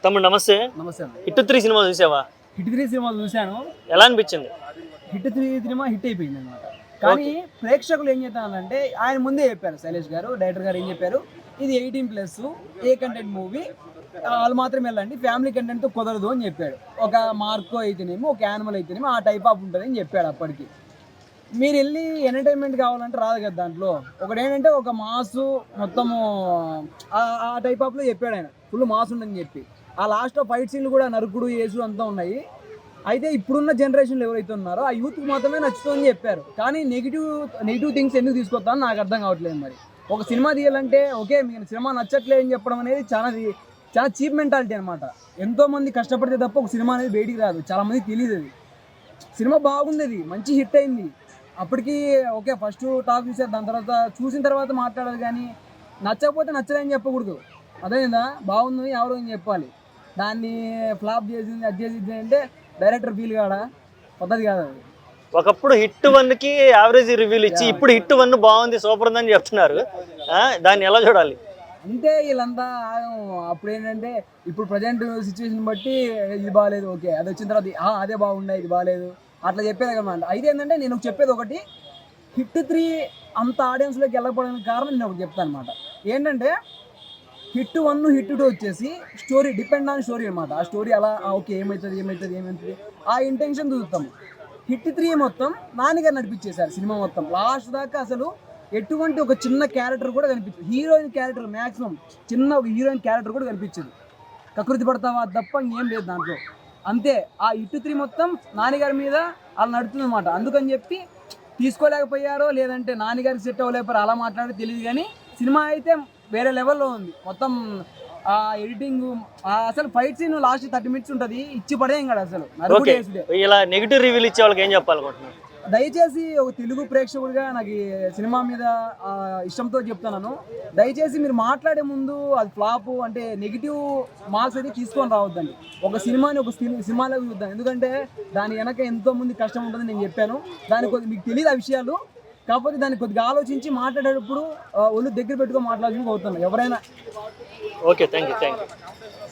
తమ్ముడు నమస్తే. నమస్తే. హిట్ 3 సినిమా చూసావా? హిట్ 3 సినిమా చూశాను. ఎలా అనిపించింది? హిట్ 3 సినిమా హిట్ అయిపోయింది అనమాట. కానీ ప్రేక్షకులు ఏం చేస్తానంటే ఆయన ముందే చెప్పారు, శైలేష్ గారు డైరెక్టర్ గారు ఏం చెప్పారు, ఇది 18+ ఏ కంటెంట్ మూవీ, వాళ్ళు మాత్రం వెళ్ళండి, ఫ్యామిలీ కంటెంట్తో కుదరదు అని చెప్పాడు. ఒక మార్కో అయితేనేమో ఒక యానిమల్ అయితేనేమో ఆ టైప్ ఆఫ్ ఉంటుంది అని చెప్పాడు. అప్పటికి మీరు వెళ్ళి ఎంటర్టైన్మెంట్ కావాలంటే రాదు కదా దాంట్లో. ఒకటి ఏంటంటే ఒక మాసు మొత్తము ఆ టైప్ ఆఫ్లో చెప్పాడు ఆయన, ఫుల్ మాస్ ఉందని చెప్పి. ఆ లాస్ట్లో ఫైట్ సీన్లు కూడా నరుకుడు యేసు అంతా ఉన్నాయి. అయితే ఇప్పుడున్న జనరేషన్లో ఎవరైతే ఉన్నారో ఆ యూత్కి మాత్రమే నచ్చుతుందని చెప్పారు. కానీ నెగిటివ్ థింగ్స్ ఎందుకు తీసుకొస్తానో నాకు అర్థం కావట్లేదు. మరి ఒక సినిమా తీయాలంటే ఓకే మీకు సినిమా నచ్చట్లేదు అని చెప్పడం అనేది చాలా చీప్ మెంటాలిటీ అనమాట. ఎంతోమంది కష్టపడితే తప్ప ఒక సినిమా అనేది బయటికి రాదు, చాలామంది తెలియదు. అది సినిమా బాగుంది, అది మంచి హిట్ అయింది. అప్పటికి ఓకే ఫస్ట్ టాక్ చూసారు, దాని తర్వాత చూసిన తర్వాత మాట్లాడాలి. కానీ నచ్చకపోతే నచ్చలేని చెప్పకూడదు, అదేందా బాగుంది ఎవరు అని చెప్పాలి. దాన్ని ఫ్లాప్ చేసింది అది చేసింది అంటే డైరెక్టర్ ఫీల్ కాడా, పద్ధతి కాదు అది. ఒకప్పుడు హిట్ 1కి యావరేజ్ రివ్యూలు ఇచ్చి ఇప్పుడు హిట్ 1 బాగుంది సూపర్ ఉందని చెప్తున్నారు. దాన్ని ఎలా చూడాలి? అంతే వీళ్ళంతా. అప్పుడు ఏంటంటే ఇప్పుడు ప్రజెంట్ సిచ్యువేషన్ బట్టి ఇది బాగాలేదు, ఓకే అది వచ్చిన తర్వాత అదే బాగున్నాయి ఇది బాగాలేదు అట్లా చెప్పేది అనమాట. అయితే ఏంటంటే నేను చెప్పేది ఒకటి, హిట్ 3 అంత ఆడియన్స్లోకి వెళ్ళకపోవడానికి కారణం నేను ఒకటి చెప్తాను అనమాట. ఏంటంటే హిట్ 1 హిట్ 2 వచ్చేసి స్టోరీ డిపెండ్ ఆన్ స్టోరీ అనమాట. ఆ స్టోరీ అలా ఓకే ఏమవుతుంది ఆ ఇంటెన్షన్ చూస్తాము. హిట్ 3 మొత్తం నాన్నగారు నడిపించేశారు సినిమా మొత్తం లాస్ట్ దాకా. అసలు ఎటువంటి ఒక చిన్న క్యారెక్టర్ కూడా కనిపించదు, హీరోయిన్ క్యారెక్టర్ మ్యాక్సిమం చిన్న ఒక హీరోయిన్ క్యారెక్టర్ కూడా కనిపించదు. కకృతి పడతావా తప్ప ఇంకేం లేదు దాంట్లో. అంతే ఆ హిట్ 3 మొత్తం నాన్నగారి మీద అలా నడుతుంది అనమాట. అందుకని చెప్పి తీసుకోలేకపోయారో లేదంటే నాన్నగారికి సెట్ అవ్వలేకపోయారో అలా మాట్లాడి తెలియదు. కానీ సినిమా అయితే వేరే లెవెల్లో ఉంది. మొత్తం ఆ ఎడిటింగ్, అసలు ఫైట్ సీన్ లాస్ట్ 30 minutes ఉంటుంది, ఇచ్చి పడేయం కదా అసలు. ఇలా నెగిటివ్ రివ్యూలు ఇచ్చే వాళ్ళకి ఏం చెప్పాలనుకుంటున్నారు? దయచేసి ఒక తెలుగు ప్రేక్షకుడిగా నాకు ఈ సినిమా మీద ఇష్టంతో చెప్తున్నాను, దయచేసి మీరు మాట్లాడే ముందు అది ఫ్లాప్ అంటే నెగిటివ్ మార్క్స్ అయితే తీసుకొని రావద్దండి. ఒక సినిమాని ఒక సినిమాలో చూద్దాం, ఎందుకంటే దాని వెనక ఎంతో మంది కష్టం ఉంటుంది నేను చెప్పాను. దానికి మీకు తెలియదు ఆ విషయాలు, కాకపోతే దాన్ని కొద్దిగా ఆలోచించి మాట్లాడేటప్పుడు ఒళ్ళు దగ్గర పెట్టుకొని మాట్లాడాలని కోరుతున్నాను ఎవరైనా. Okay, thank you.